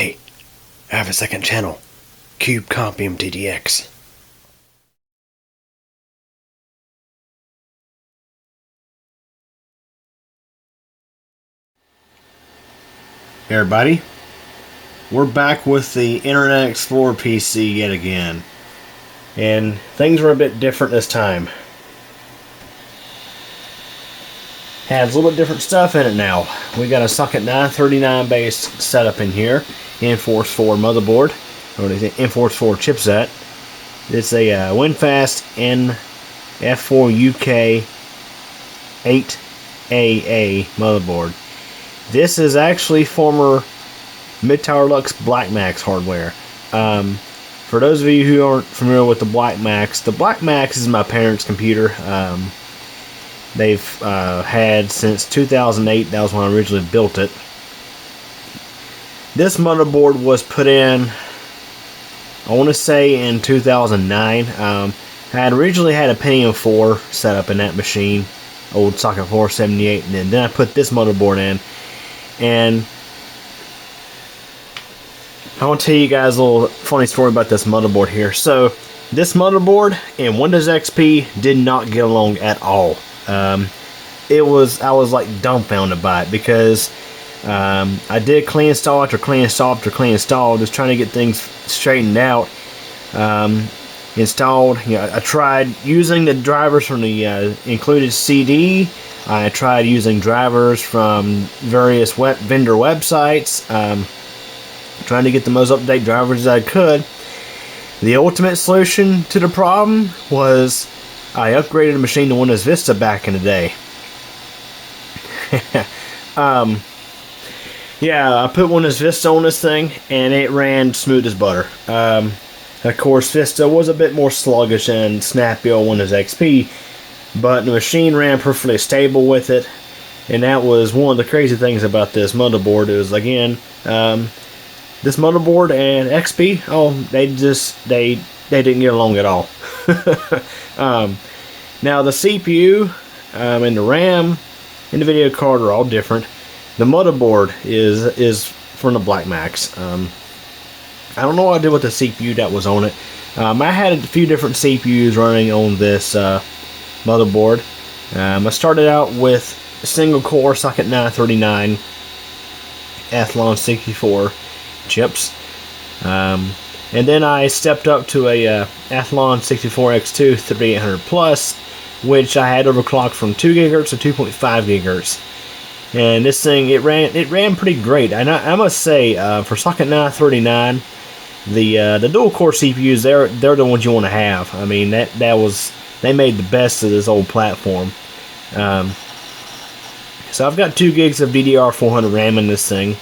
Hey, I have a second channel. Cube Comp MTDX. Hey everybody, we're back with the Internet Explorer PC yet again. And things are a bit different this time. Has a little bit different stuff in it now. We got a Socket 939 based setup in here. N-Force 4 motherboard, or the N-Force 4 chipset. It's a WinFast NF4UK8AA motherboard. This is actually former Mid-Tower Lux Blackmax hardware. For those of you who aren't familiar with the Blackmax is my parents' computer. They've had since 2008. That was when I originally built it. This motherboard was put in, I want to say, in 2009. I had originally had a Pentium 4 set up in that machine, old Socket 478, and then I put this motherboard in. And I want to tell you guys a little funny story about this motherboard here. So this motherboard and Windows XP did not get along at all. I was like dumbfounded by it, because I did clean install after clean install after clean install, just trying to get things straightened out. Installed, I tried using the drivers from the included CD. I tried using drivers from various vendor websites, trying to get the most up-to-date drivers as I could. The ultimate solution to the problem was I upgraded the machine to Windows Vista back in the day. Yeah, I put Windows Vista on this thing, and it ran smooth as butter. Of course, Vista was a bit more sluggish than snappy old Windows XP, but the machine ran perfectly stable with it, and that was one of the crazy things about this motherboard. It was, again, this motherboard and XP, they didn't get along at all. Now the CPU and the RAM and the video card are all different. The motherboard is from the Blackmax. I don't know what I did with the CPU that was on it. I had a few different CPUs running on this motherboard. I started out with a single core Socket 939 Athlon 64 chips. And then I stepped up to a Athlon 64X2 3800 Plus, which I had overclocked from 2 GHz to 2.5 GHz. And this thing, it ran pretty great. And I must say, for Socket 939, the dual core CPUs, they're the ones you want to have. I mean, they made the best of this old platform. So I've got 2 gigs of DDR400 RAM in this thing.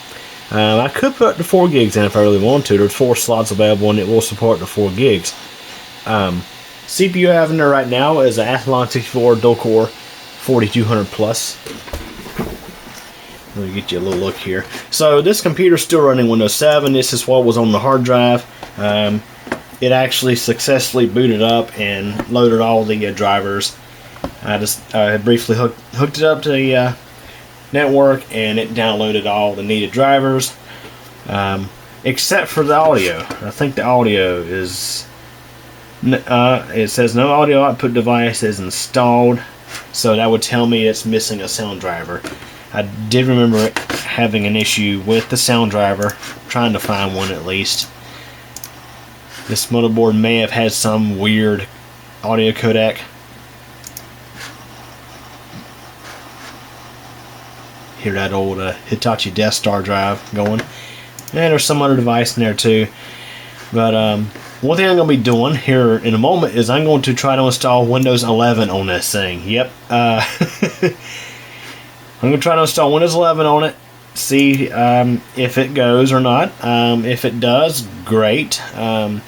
I could put up to 4 gigs in if I really want to. There's 4 slots available, and it will support the 4 gigs. CPU I have in there right now is an Athlon 64 dual core 4200 Plus. Let me get you a little look here. So this computer's still running Windows 7. This is what was on the hard drive. It actually successfully booted up and loaded all the drivers. I briefly hooked it up to the network, and it downloaded all the needed drivers, except for the audio. I think the audio is it says no audio output device is installed, so that would tell me it's missing a sound driver. I did remember having an issue with the sound driver, trying to find one at least. This motherboard may have had some weird audio codec. Hear that old Hitachi Death Star drive going. And there's some other device in there too. But one thing I'm going to be doing here in a moment is I'm going to try to install Windows 11 on this thing. Yep. I'm going to try to install Windows 11 on it. See if it goes or not. If it does, great. I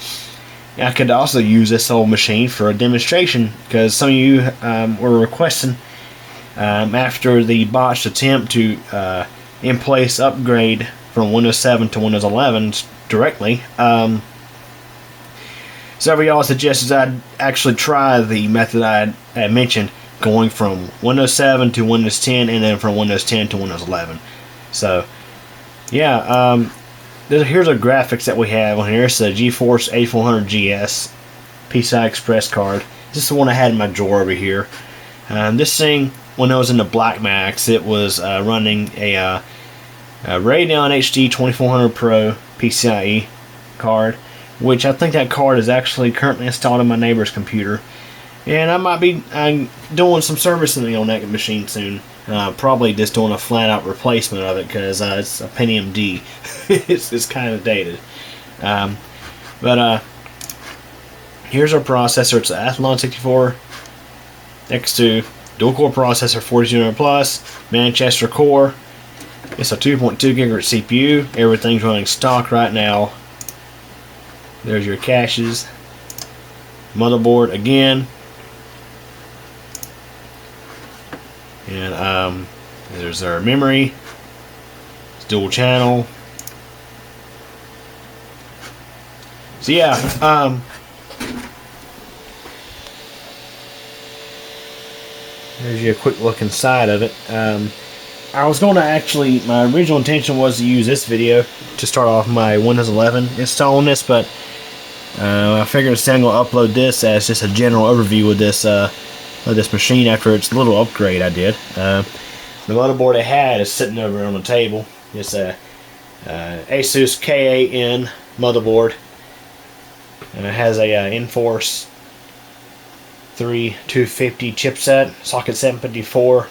could also use this old machine for a demonstration, because some of you were requesting after the botched attempt to in-place upgrade from Windows 7 to Windows 11 directly. Several of y'all suggested I'd actually try the method I had mentioned, going from Windows 7 to Windows 10, and then from Windows 10 to Windows 11. So, yeah, here's our graphics that we have on here. It's a GeForce 8400 GS PCI Express card. This is the one I had in my drawer over here. This thing, when I was in the Black Max, it was running a Radeon HD 2400 Pro PCIe card, which I think that card is actually currently installed on my neighbor's computer. And I might be doing some servicing on that machine soon. Probably just doing a flat-out replacement of it because it's a Pentium D. it's kind of dated. Here's our processor. It's an Athlon 64 X2 dual-core processor, 4200 plus, Manchester core. It's a 2.2 gigahertz CPU. Everything's running stock right now. There's your caches. Motherboard again. And there's our memory. It's dual channel. So yeah, there's you a quick look inside of it. I was going to actually, my original intention was to use this video to start off my Windows 11 install on this, but I figured instead I'm going to upload this as just a general overview of this machine after its little upgrade I did. The motherboard I had is sitting over on the table. It's a Asus K8N motherboard, and it has a Enforce 3250 chipset, socket 754.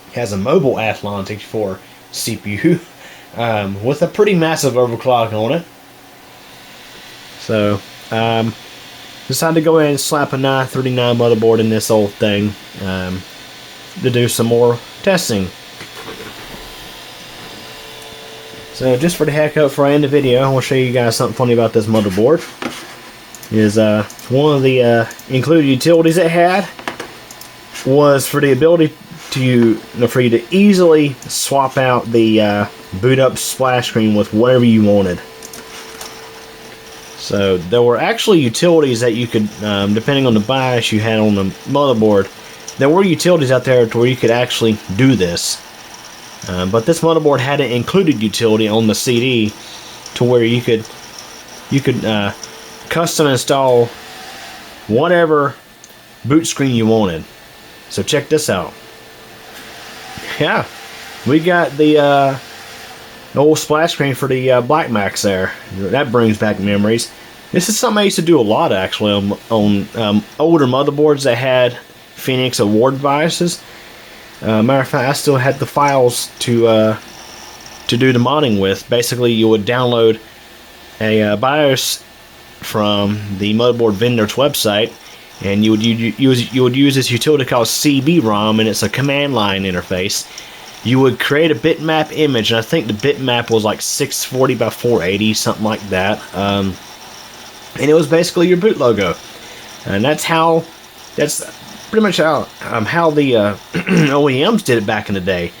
It has a Mobile Athlon 64 CPU with a pretty massive overclock on it. So decided to go ahead and slap a 939 motherboard in this old thing to do some more testing. So just for the heck of it, before I end the video, I want to show you guys something funny about this motherboard. Is one of the included utilities it had was for the ability to for you to easily swap out the boot up splash screen with whatever you wanted. So there were actually utilities that you could, depending on the BIOS you had on the motherboard, there were utilities out there to where you could actually do this. But this motherboard had an included utility on the CD to where you could custom install whatever boot screen you wanted. So check this out. Yeah, we got the old splash screen for the Black Max there. That brings back memories. This is something I used to do a lot actually on older motherboards that had Phoenix Award BIOSes. Matter of fact, I still had the files to do the modding with. Basically, you would download a BIOS from the motherboard vendor's website, and you would use this utility called CB-ROM, and it's a command line interface. You would create a bitmap image, and I think the bitmap was like 640 by 480, something like that. And it was basically your boot logo, and that's pretty much how the OEMs did it back in the day.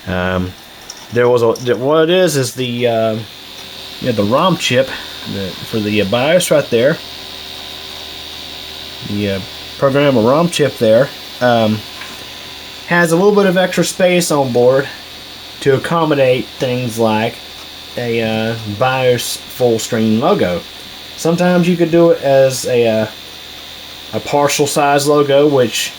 What it is the ROM chip for the BIOS right there. The programmable ROM chip there has a little bit of extra space on board to accommodate things like a BIOS full screen logo. Sometimes you could do it as a partial size logo, which,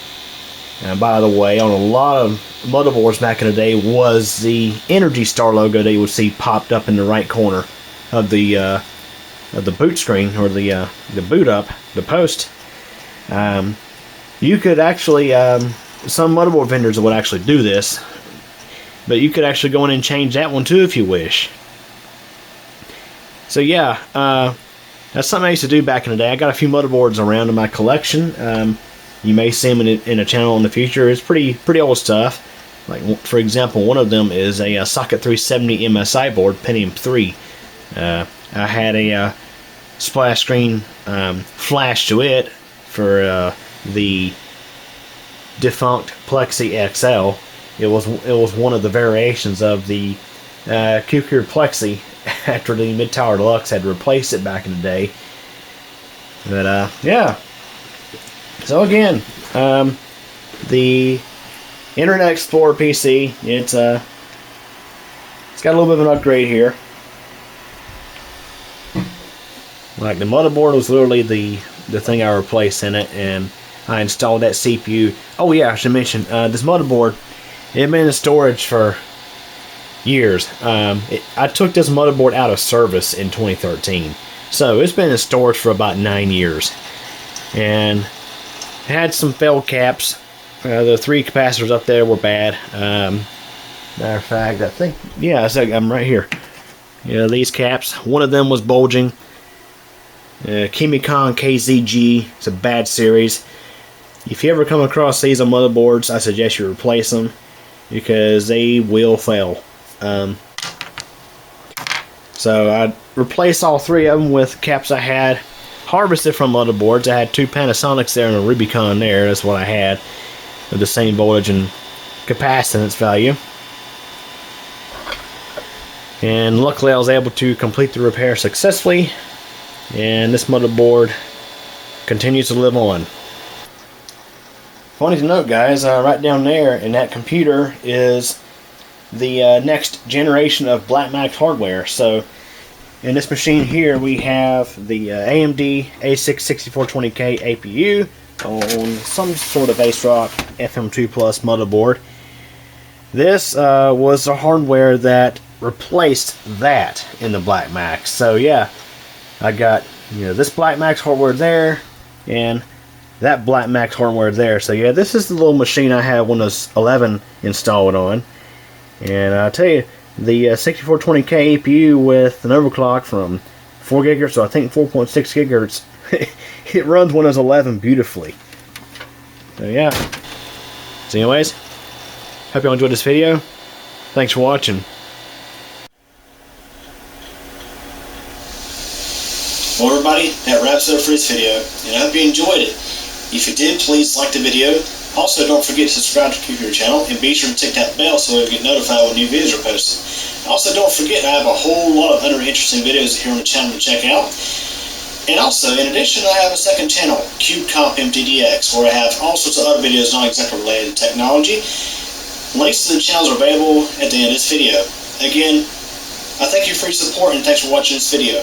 by the way, on a lot of motherboards back in the day was the Energy Star logo that you would see popped up in the right corner of the boot screen, or the boot up, the post. You could actually, some motherboard vendors would actually do this, but you could actually go in and change that one too if you wish. So yeah, that's something I used to do back in the day. I got a few motherboards around in my collection. You may see them in a channel in the future. It's pretty old stuff. Like, for example, one of them is a Socket 370 MSI board, Pentium 3. I had a splash screen flash to it for the defunct Plexi XL. It was one of the variations of the Q-Cure Plexi after the Mid-Tower Deluxe had replaced it back in the day. But yeah. So again, the Internet Explorer PC, it's got a little bit of an upgrade here. Like the motherboard was literally the thing I replaced in it, and I installed that CPU. Oh yeah, I should mention this motherboard. It had been in storage for years. I took this motherboard out of service in 2013, so it's been in storage for about 9 years, and it had some failed caps. The 3 capacitors up there were bad. Matter of fact, I think, yeah, I'm right here. Yeah, these caps. One of them was bulging. Kimicon KZG. It's a bad series. If you ever come across these on motherboards, I suggest you replace them because they will fail. So I replaced all 3 of them with caps I had harvested from motherboards. I had 2 Panasonics there and a Rubicon there. That's what I had, with the same voltage and capacitance value. And luckily I was able to complete the repair successfully, and this motherboard continues to live on. Funny to note, guys, right down there in that computer is the next generation of Blackmax hardware. So in this machine here we have the AMD A6 6420K APU on some sort of ASRock FM2 Plus motherboard. This was the hardware that replaced that in the Blackmax. So yeah, I got, you know, this Blackmax hardware there and that Blackmax hardware there. So yeah, this is the little machine I have Windows 11 installed on. And I'll tell you, the 6420K APU with an overclock from 4 gigahertz to I think 4.6 gigahertz, it runs Windows 11 beautifully. So yeah. So anyways, hope you all enjoyed this video. Thanks for watching. Well everybody, that wraps it up for this video, and I hope you enjoyed it. If you did, please like the video. Also, don't forget to subscribe to your channel, and be sure to tick that bell so you'll get notified when new videos are posted. Also, don't forget, I have a whole lot of other interesting videos here on the channel to check out. And also, in addition, I have a second channel, CubeCompMTDX, where I have all sorts of other videos not exactly related to technology. Links to the channels are available at the end of this video. Again, I thank you for your support, and thanks for watching this video.